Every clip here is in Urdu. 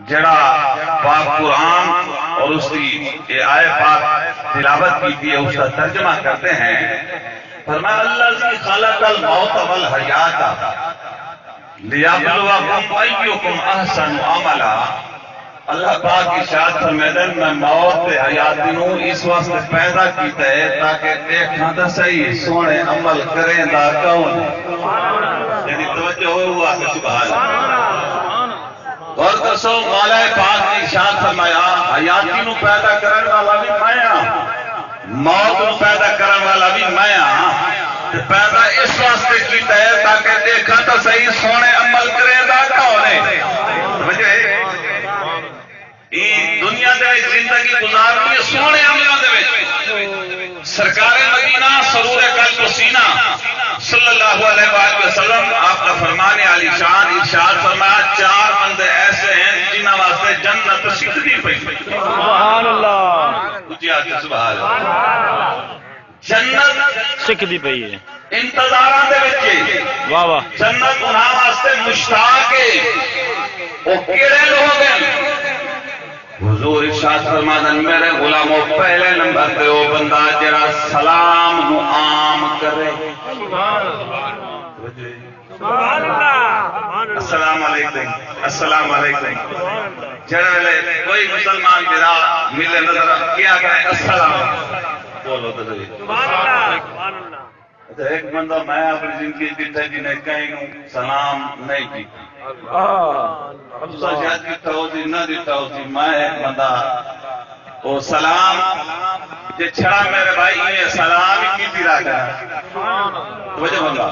جڑا پاک قرآن اور اس کی آئے پاک تلاوت کی تھی اس کا ترجمہ کرتے ہیں، فرمایا الذی خلق الموت والحیات لیبلوکم ایکم احسن عملا۔ اللہ پاک کی شاد فرمیدن میں موت تے حیات نو اس واسطے پیدا کیتا ہے تاکہ دیکھنا دا صحیح سونے عمل کریں دا کون ہے، یعنی توجہ ہوا کہ سبحان اللہ۔ اور دسو مولا پاک نے شاد فرمایا حیاتی نو پیدا کرنے والا بھی میں ہاں، موت نو پیدا کرنے والا بھی میں ہاں، پیدا اس واسطے کیتا ہے تاکہ دیکھا تو صحیح سونے عمل کرے دا کون ہے۔ توجہ ہے دنیا دے زندگی گزارنی سونے عملوں دے وچ۔ سرکار مدینہ سرور قلب و سینہ صلی اللہ علیہ وآلہ وسلم آپ کا فرمان عالی شان ارشاد فرمایا چار بندے ایسے ہیں جنہاں واسطے جنت سکھدی پئی۔ سبحان اللہ، اونچی آواز سے سبحان اللہ۔ جنت سکھدی پئی ہے، انتظاراں دے وچ واہ واہ، جنت انہاں واسطے مشتاق ہے۔ او کیڑے لوگ ہیں؟ حضور ارشاد فرماندن میرے غلاموں پہلے نمبر پہ وہ بندہ جڑا سلام نو عام کرے۔ السلام علیکم، السلام علیکم۔ جڑے کوئی مسلمان جڑا ملے نظر کیا کرے السلام بولو تو صحیح۔ ایک بندہ میں اپنی زندگی دیتا جنہیں کہیں نو سلام نہیں کی، شاید دیتا ہو سی نہ دیتا ہو سی، میں ایک بندہ وہ سلام جے چھڑا میرے بھائی یہ سلام ہی کی تیرا کرا وجہ بندہ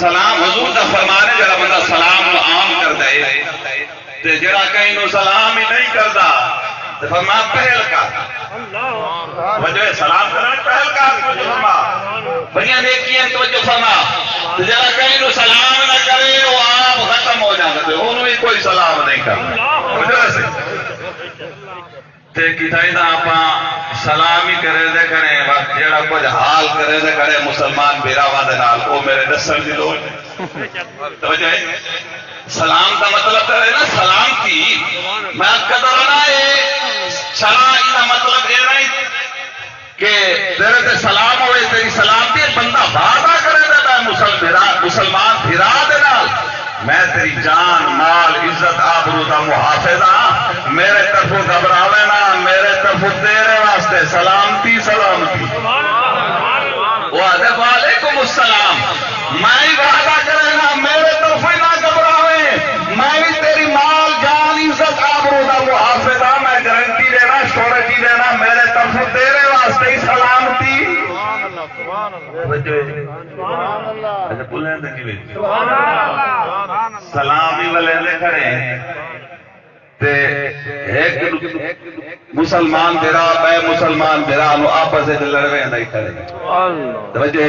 سلام حضور دا فرمانے جڑا بندہ سلام نو عام کر دے تے جڑا کہیں نو سلام ہی نہیں کردا تے فرما پہل کر وجہ سلام کرنا پہل کر بڑیاں نیکیاں توجہ فرما تے جڑا کہیں نو سلام نہ کرے وہ آپ ختم ہو جاندے انہوں بھی کوئی سلام نہیں کرنا وجہ سے تے کتائی دا آپا سلام ہی کرے دے کریں وقت جڑا کچھ حال کرے دے کرے مسلمان بیراوہ دے نال وہ میرے دسل دی لوگ توجہ ہے سلام کا مطلب ہے نا سلام کی میں قدر نہ ہے سلام کا مطلب یہ نہیں کہ تیرے تے سلام ہوئے تیری سلامتی بندہ وعدہ کرے دے مسلمان پھرا دے نال میں تیری جان مال عزت آبرو دا محافظ ہاں میرے طرفوں گھبراوے نا میرے طرفوں تیرے واسطے سلامتی سلامتی وعلیکم السلام میں ہی وعدہ کرے نا میرے طرف ہی نہ گھبراوے میں بھی تیری مال جان عزت آبرو دا محافظ ہاں میں گارنٹی دینا شورٹی دینا میرے طرفوں تیرے واسطے ہی سلامتی سلامی والے نے کھڑے مسلمان برا بے مسلمان برا نو آپس سے لڑوے نہیں کھڑے توجہ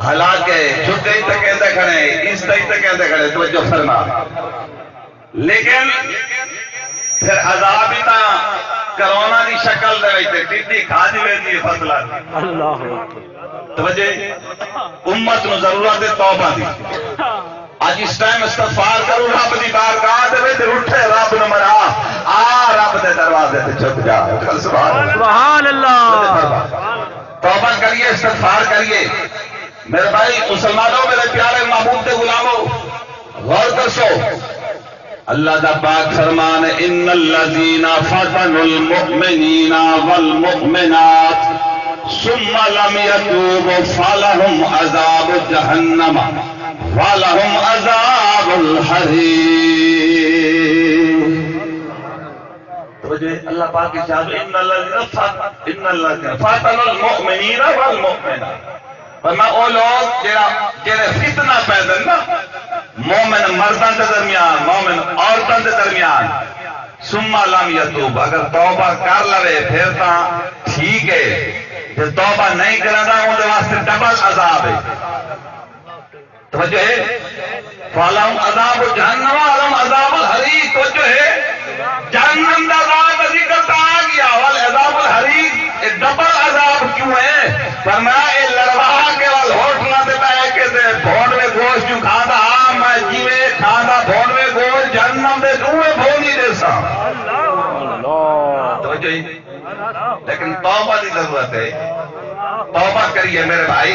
حالانکہ جھکے ہی تکیندے کھڑے اس طرح تکیندے کھڑے توجہ فرما لیکن پھر عذاب ہی تا کرونا دی شکل دے ویتے ٹیٹی کھا دی ویتی فضلہ اللہ توجہ امت نو ضرورت ہے توبہ دی آج اس ٹائم استغفار کرو رب دی بارگاہ دے وچ اٹھے رب نو مرا رب دے دروازے تے چھپ جا سبحان اللہ توبہ کریے استغفار کریے میرے بھائی مسلمانوں میرے پیارے محبوب دے غلاموں غور کرسو اللہ دا پاک فرمان ان الذین فتنوا المؤمنین والمؤمنات ثم لم يتوبوا فلهم عذاب جہنم ولهم عذاب الحریق توجہ اللہ پاک کی شاہد ان الذین فتنوا المؤمنین والمؤمنات فرما او لوگ جڑے فتنہ پیدا نا مومن مردان کے درمیان مومن عورتان کے درمیان ثم لم یتوب اگر توبہ کر لے پھر تا ٹھیک ہے جب توبہ نہیں کرنا ان کے واسطے ڈبل عذاب ہے توجہ ہے فالہم عذاب جہنم ولہم عذاب الحریق توجہ ہے جہنم کا عذاب ذکر آ گیا والعذاب الحریق ڈبل عذاب کیوں ہے فرمایا اے لڑوا کے وال ہوٹلاں تے بیٹھ کے تے بھون میں گوشت جو کھاندا میں جیویں کھاندا بھون میں گوشت جہنم اسلام دے دوے بھونی جیسا اللہ توجہ ہی۔ لیکن توبہ کی ضرورت ہے، توبہ کریے میرے بھائی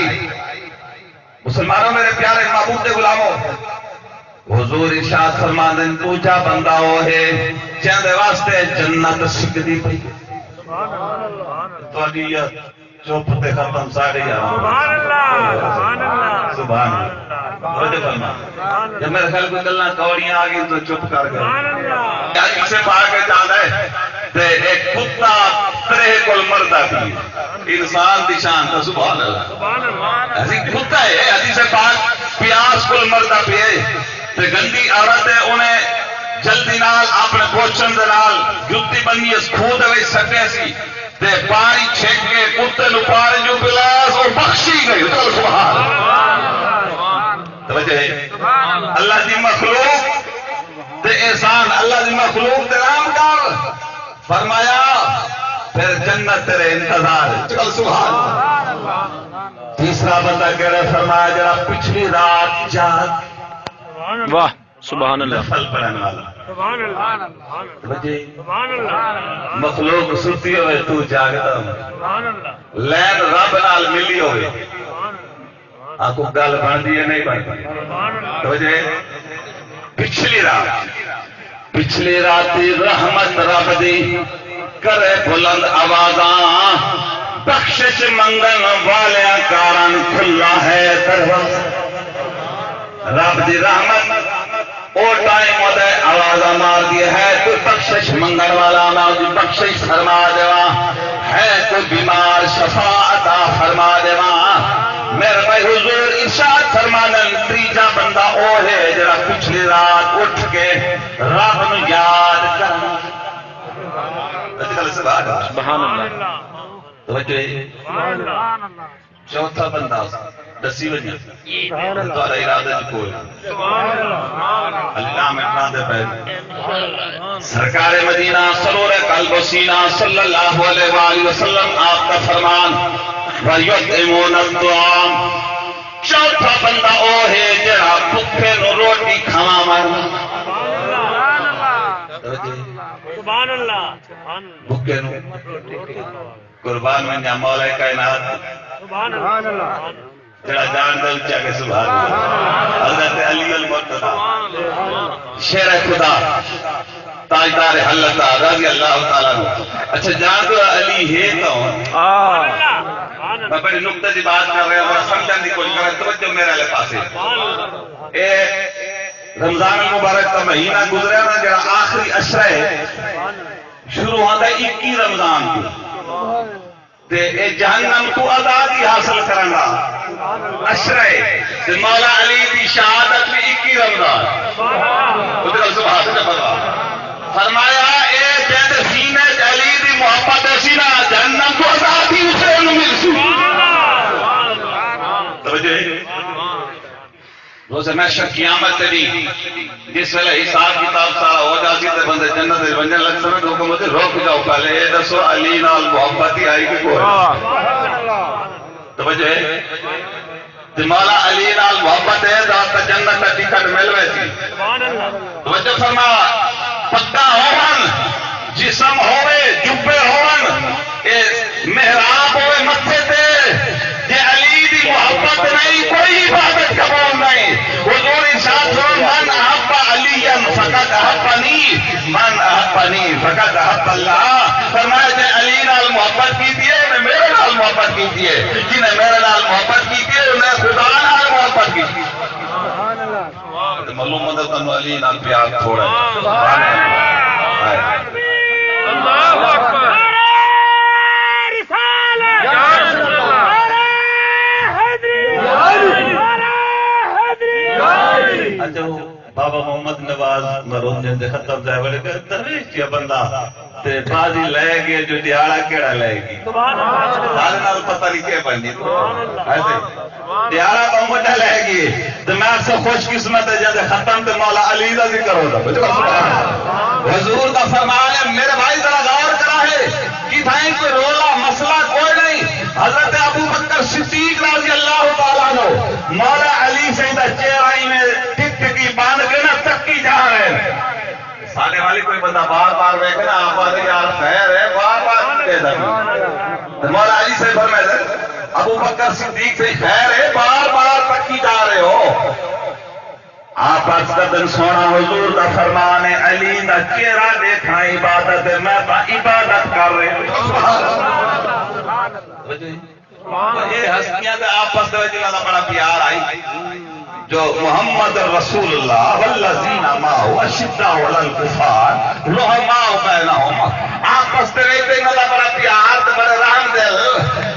مسلمانوں، میرے پیارے محبوب دے غلاموں۔ حضور ارشاد فرماندے دوجا بندہ وہ ہے جن دے واسطے جنت سکدی پئی۔ تواڈی چپ تے ختم سارے یار سبحان اللہ سبحان اللہ۔ جب میرے خیال کوئی گلاں کوڑیاں آ گئی تو چپ کر گئے۔ آج سے پا کے جانا ہے تے ایک کتا ترے کول مردا پی انسان دی شان تو سبحان اللہ۔ ایسی کتا ہے حدیث پاک پیاس کول مردا پی تے گندی عورت ہے انہیں جلدی نال اپنے پوچھن دے نال جُتی بنی اس کھود وچ سٹے سی تے پانی چھک کے کتے نو پانی جو پلاس اور بخشی گئی۔ چل سبحان توجہ ہے۔ اللہ دی مخلوق تے احسان اللہ دی مخلوق تے رحم کر فرمایا پھر جنت تیرے انتظار ہے۔ چل سبحان۔ تیسرا بندہ کہڑا فرمایا جڑا پچھلی رات جاگ واہ سبحان اللہ نفل پڑھنے والا سبحان اللہ سبحان اللہ مخلوق ستی ہوئے تو جاگتا سبحان اللہ لین رب نال ملی ہوئے آنکھوں گل بندی ہے نہیں بندی توجہ پچھلی رات رحمت رب دی کرے بلند آوازاں بخشش منگن والیاں کارن کھلا ہے دروازہ۔ رب دی رحمت او ٹائم ہوتا ہے آوازاں مار دی ہے تو بخشش منگن والا میں دی بخشش فرما دیواں ہے تو بیمار شفا عطا فرما دیواں۔ میرے بھائی حضور ارشاد فرمانن تیجا بندہ او ہے جڑا پچھلی رات اٹھ کے رب نو یاد کرنا۔ سبحان اللہ چوتھا بندہ دسی وجہ تھوڑا ارادہ کوئی اللہ میں دے پہ سرکار مدینہ سرور قلب و سینہ صلی اللہ علیہ وآلہ وسلم آپ کا فرمان وَيُطْعِمُونَ الطَّعَامَ۔ چوتھا بندہ او ہے جڑا بھوکے نو روٹی کھاواں سبحان اللہ بھوکے نو قربان میں جا مولا کائنات سبحان اللہ جڑا جان دے اچھا کہ سبحان اللہ حضرت علی المرتضی شیر خدا تاجدار حلتا رضی اللہ تعالیٰ عنہ۔ اچھا جان دو علی ہے کون؟ میں بڑی نقطہ دی بات کر رہا ہوں سمجھن دی کوشش کر رہا ہوں توجہ میرے لے پاسے اے رمضان المبارک کا مہینہ گزریا نا جڑا آخری عشرہ ہے شروع ہوتا ہے 21 رمضان کو تے اے جہنم کو آزادی حاصل کرنا عشرہ تے مولا علی دی شہادت میں 21 رمضان ادھر سبحان اللہ فرمایا اے جد سینے علی دی محبت ایسی نا جہنم کو آزادی اسے مل سی توجہ روز محشر قیامت دی جس ویلے حساب کتاب سارا ہو جاتی تے بندے جنت وچ ونجن لگ سن تو حکم تے روک جاؤ پہلے اے دسو علی نال محبت ہی آئی کہ کوئی توجہ تے مولا علی نال محبت ہے ذات جنت دا ٹکٹ مل ویسی توجہ فرما پکا ہون جسم ہوئے جبے ہون اے محراب ہوئے متھے تے جے علی دی محبت نہیں کوئی عبادت قبول نہیں۔ حضور ارشاد فرمایا من احب علیا فقد احبنی من احبنی فقد احب اللہ۔ فرمایا جے علی نال محبت کیتی ہے نے میرے نال محبت کیتی ہے جنہیں میرے نال محبت کیتی ہے انہیں خدا نال محبت کیتی ہے۔ سبحان اللہ معلوم مدد تنو علی نال پیار تھوڑا ہے۔ سبحان اللہ اللہ اکبر بابا محمد نواز مرحوم جن دے ختم جائے والے کہ درویش کیا بندہ تے بازی لے گئے جو دیہڑا کیڑا لے گی سارے نال پتہ نہیں کہ بننی ایسے دیہڑا تو مڈا لے گی تے میں سے خوش قسمت ہے جے ختم تے مولا علی دا ذکر ہوتا حضور دا فرمان ہے میرے بھائی ذرا غور کرا ہے کہ بھائی کوئی رولا مسئلہ کوئی نہیں۔ حضرت ابو بکر صدیق رضی اللہ تعالیٰ عنہ مولا علی سے چہرائی میں ٹک ٹکی باندھ کے نہ تکی جا رہے ہیں سانے والی کوئی بندہ بار بار دیکھے نا آپ آدھے یار خیر ہے بار بار کہہ دیں مولا علی سے فرمائے دیں ابو بکر صدیق سے خیر ہے بار بار پکی جا رہے ہو آپ عرض کردن سونا حضور دا فرمان ہے علی دا چہرہ دیکھنا عبادت ہے میں تا عبادت کر رہے ہوں یہ ہستیاں دے آپس دے جنہاں دا بڑا پیار آئی جو محمد رسول اللہ والذین معه اشداء علی الکفار رحماء بینہم آپس دے جنہاں دا بڑا پیار تے بڑے رحم دل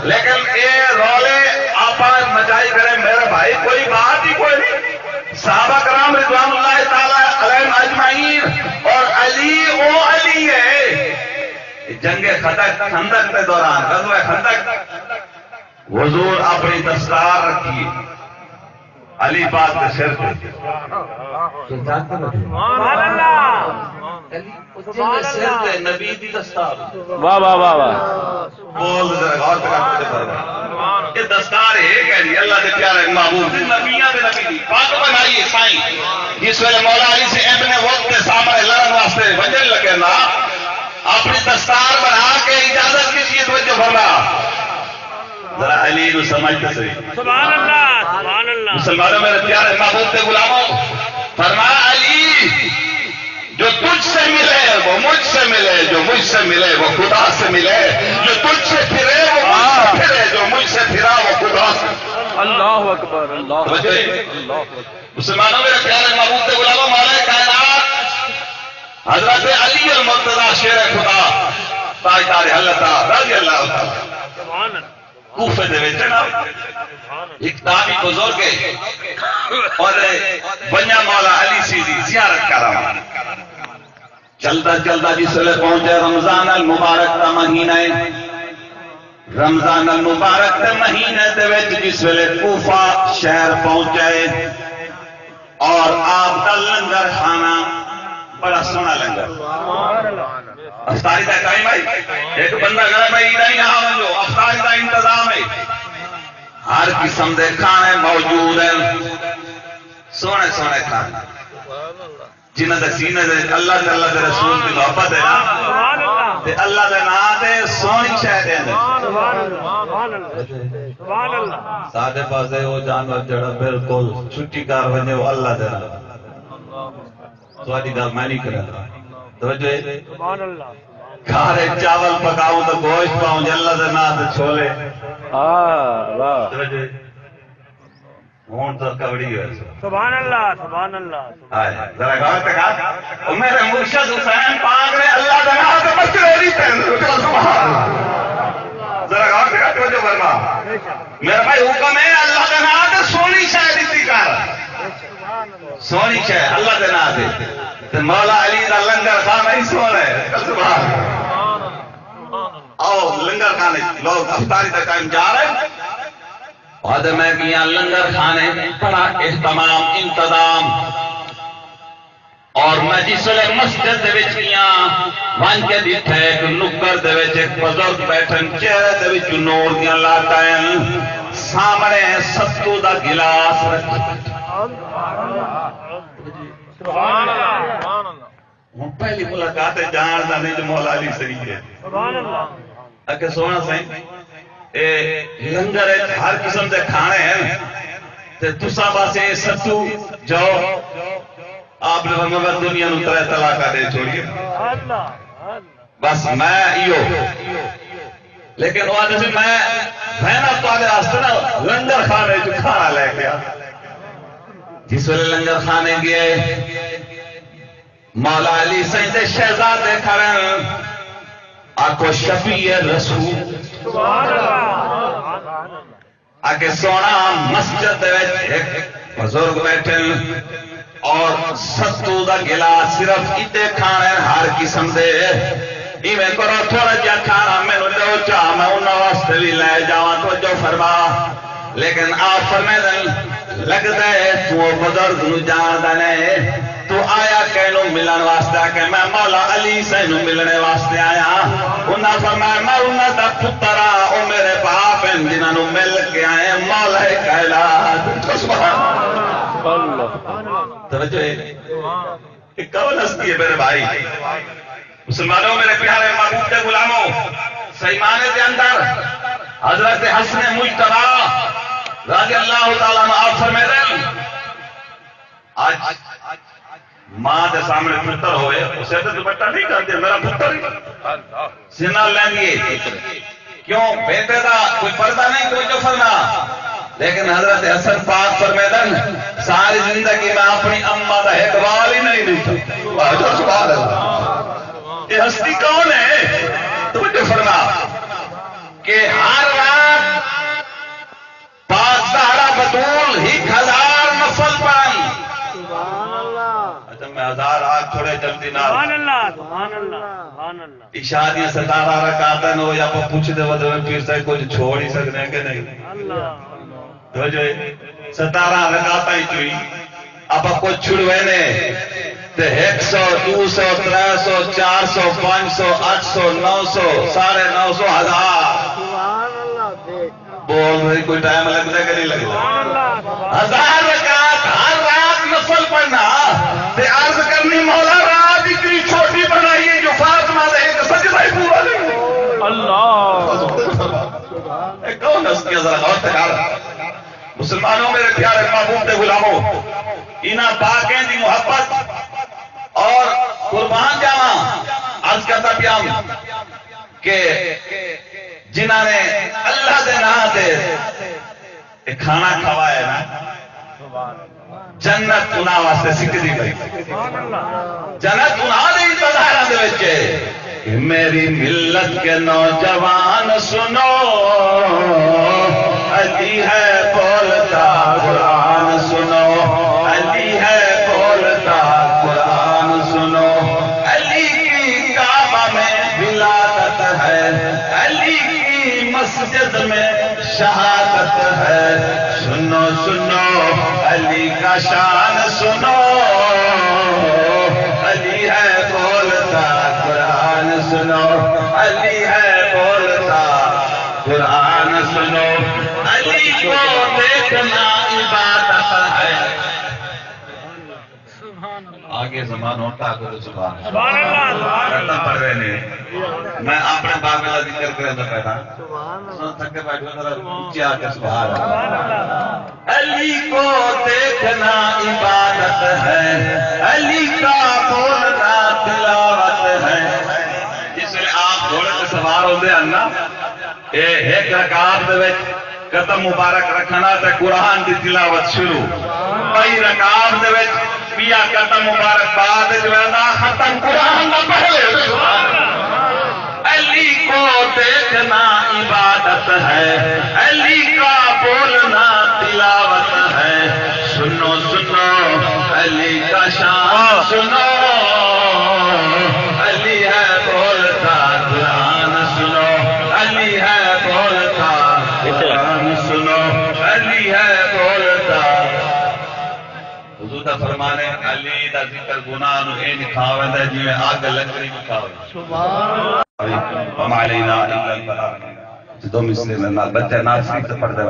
لیکن اے رولے آپا مچائی کرے میرے بھائی کوئی بات ہی کوئی نہیں صحابہ کرام رضوان اللہ تعالی علیہم اجمعین اور علی او علی ہے جنگ خندق کے دوران غزوہ خندق حضور اپنی دستار رکھی علی پاک کے سر پہ سر پہ نبی دی دستار واہ واہ واہ واہ بول غور کر یہ دستار ہے کہ جی اللہ کے پیارے محبوب نبیاں دے نبی دی پاک بنائیے سائیں جس ویلے مولا علی سے ابن وقت کے سامنے لڑن واسطے وجن لگے نا اپنی دستار بنا کے اجازت کی چیز وجہ فرما ذرا علی کو سمجھتے صحیح سبحان اللہ سبحان اللہ مسلمانوں میرے پیارے محبوب کے غلاموں فرمایا علی جو تجھ سے ملے وہ مجھ سے ملے جو مجھ سے ملے وہ خدا سے ملے جو تجھ سے پھرے وہ مجھ سے پھرے جو مجھ سے پھرا وہ خدا سے اللہ اکبر اللہ اکبر مسلمانوں میرے پیارے محبوب کے غلاموں مولا کائنات حضرت علی المرتضی شیر خدا تاجدار حضرت رضی اللہ تعالی سبحان اللہ کوفے دے وچ نا ایک تابعی بزرگ ہے اور بنیا مولا علی سی دی زیارت کراواں چلتا چلتا جس ویلے پہنچے رمضان المبارک کا مہینہ ہے رمضان المبارک کے مہینے دے وچ جس ویلے کوفہ شہر پہنچے اور آپ کا لنگر کھانا بڑا سونا لنگر افطاری کا ٹائم ہے ایک بندہ گھر میں نہیں آ جو افطاری کا انتظام ہے ہر قسم دے کھانے موجود ہیں سونے سونے کھانے جنہاں دے سینے دے اللہ تعالی دے رسول دی محبت ہے نا تے اللہ دے نام تے سونی شے دے سبحان اللہ سبحان اللہ ساڈے پاسے او جانور جڑا بالکل چھٹی کر ونے او اللہ دے نام تواڈی گل میں نہیں کردا توجہ سبحان اللہ کھارے چاول پکاؤں تو گوشت پاؤں اللہ دے نام تے چھولے واہ توجہ ہون تو کبڑی ہے سبحان اللہ سبحان اللہ آئے ذرا غور تک او میرے مرشد حسین پاک نے اللہ دے نام تے مسجد پہن سبحان ذرا غور تک توجہ فرما میرا بھائی حکم ہے اللہ دے نام تے سونی شے دتی کر سونی شے اللہ دے نام تے تے مولا علی دا لنگر کھانا ہی سونا ہے سبحان آؤ لنگر کھانے لوگ افطاری کا ٹائم جا رہے ہیں اور میں کیا لنگر کھانے بڑا اہتمام انتظام اور میں جس ویلے مسجد دے وچ گیا ون کے دیکھا ایک نکر دے وچ ایک بزرگ بیٹھن چہرے دے وچ نور دیاں لاٹائیں سامنے ستو دا گلاس سبحان اللہ ہوں پہلی ملاقات جان دا نہیں جو مولا علی صحیح ہے سبحان اللہ اگے سونا سائیں اے لنگر ہر قسم دے کھانے ہیں تے تساں پاسے ستو جو آپ نے فرمایا دنیا نو ترے طلاق دے چھوڑیے بس میں ایو لیکن وہ آدھے سے میں بہنا تو آدھے آستے نا لنگر کھانے جو کھانا لے گیا جس ویلے لنگر کھانے گئے مولا علی سیدے شہزادے کھڑے آکو شفیع رسول آکے سونا مسجد ایک بزرگ بیٹھے اور ستو دا گلاس صرف اتے کھانے ہر قسم دے ایویں کرو تھوڑا جا کھانا مینوں دو چاہ میں انہاں واسطے بھی لے جاواں تو جو فرما لیکن آپ فرمائے دیں لگتا ہے تو بزرگ نو جاندا نہیں تو آیا کہنو ملن واسطے کہ میں مولا علی سے نو ملنے واسطے آیا انہاں فرمایا میں انہاں دا پتر ہاں او میرے باپ ہیں جنہاں نو مل کے آئے مولا کائنات سبحان اللہ توجہ یہ کون ہستی ہے میرے بھائی؟ مسلمانوں میرے پیارے محبوب کے غلاموں، سیمانے کے اندر حضرت حسن مجتبی رضی اللہ تعالیٰ عنہ آپ فرماتے ہیں آج ماں کے سامنے پتر ہوئے اسے تو دوپٹہ نہیں کرتے، میرا پتر سینہ لیں گے کیوں بیٹے کا کوئی پردہ نہیں کوئی جو فرنا، لیکن حضرت حسن پاک فرماتے ہیں ساری زندگی میں اپنی اماں کا ایک وال ہی نہیں دیتا۔ سبحان اللہ، یہ ہستی کون ہے؟ تو جو فرما کہ ہر رات پاک زہرا بطول ہی 1000 نفل پڑھن۔ اچھا میں 1000 آج تھوڑے جلدی نہ سبحان اللہ سبحان اللہ سبحان اللہ۔ اشادی 17 رکعتیں ہو یا پوچھ دے ودے پیر سے کچھ چھوڑ ہی سکنے کہ نہیں؟ اللہ جو 17 رکعتیں ہی چوئی اب کچھ چھڑوے نے تے 100 200 300 400 500 800 900 950 1000 بول رہی کوئی ٹائم لگتا ہے کہ نہیں لگتا؟ 1000 رکعت ہر رات نفل پڑھنا تے عرض کرنی مولا رات اتنی چھوٹی بنائیے جو فاطمہ دے ایک سجدہ ہی پورا نہیں۔ اللہ کون ہستی ہے ذرا غور سے کر مسلمانوں میرے پیارے محبوب کے غلاموں، انہاں پاکیں دی محبت اور قربان جاواں عرض کرتا پیام کہ جنہاں نے اللہ دے نام دے کھانا کھوایا نا جنت انہاں واسطے سکھدی گئی، جنت انہاں دے انتظار دے وچ کہ میری ملت کے نوجوان سنو علی ہے بولتا قرآن سنو، علی ہے بولتا قرآن سنو، علی کی کعبہ میں ولادت ہے، علی کی مسجد میں شہادت ہے، سنو سنو علی کا شان سنو، علی ہے بولتا قرآن سنو، علی ہے بولتا قرآن سنو، علی کو دیکھنا عبادت ہے۔ آگے زمان ہوتا کو سبحان اللہ پڑھ رہے ہیں، میں اپنے باب کا ذکر کریں تو کہتا تھکے بیٹھے ذرا اونچی آ کے سبحان اللہ۔ علی کو دیکھنا عبادت ہے، علی کا بولنا تلاوت ہے۔ جس میں آپ گھوڑے پہ سوار ہوتے ہیں نا ایک رکعت دے وچ قدم مبارک رکھنا تے قرآن دی تلاوت شروع، کئی رکعت دے وچ پیا قدم مبارک بعد جو ہے نا ختم قرآن نہ پڑھے۔ علی کو دیکھنا عبادت ہے، علی کا بولنا تلاوت ہے، سنو سنو علی کا شان سنو، علی ہے بولتا قرآن سنو، علی ہے بولتا قرآن سنو، علی ہے بولتا۔ حضور دا فرمانے علی دا ذکر گناہ نو اے نکھاوے دا جی میں آگ لکڑی نکھاوے سبحان اللہ وما علینا الا البلاغ۔ دو مثلے میں بچے ناس پڑھ دے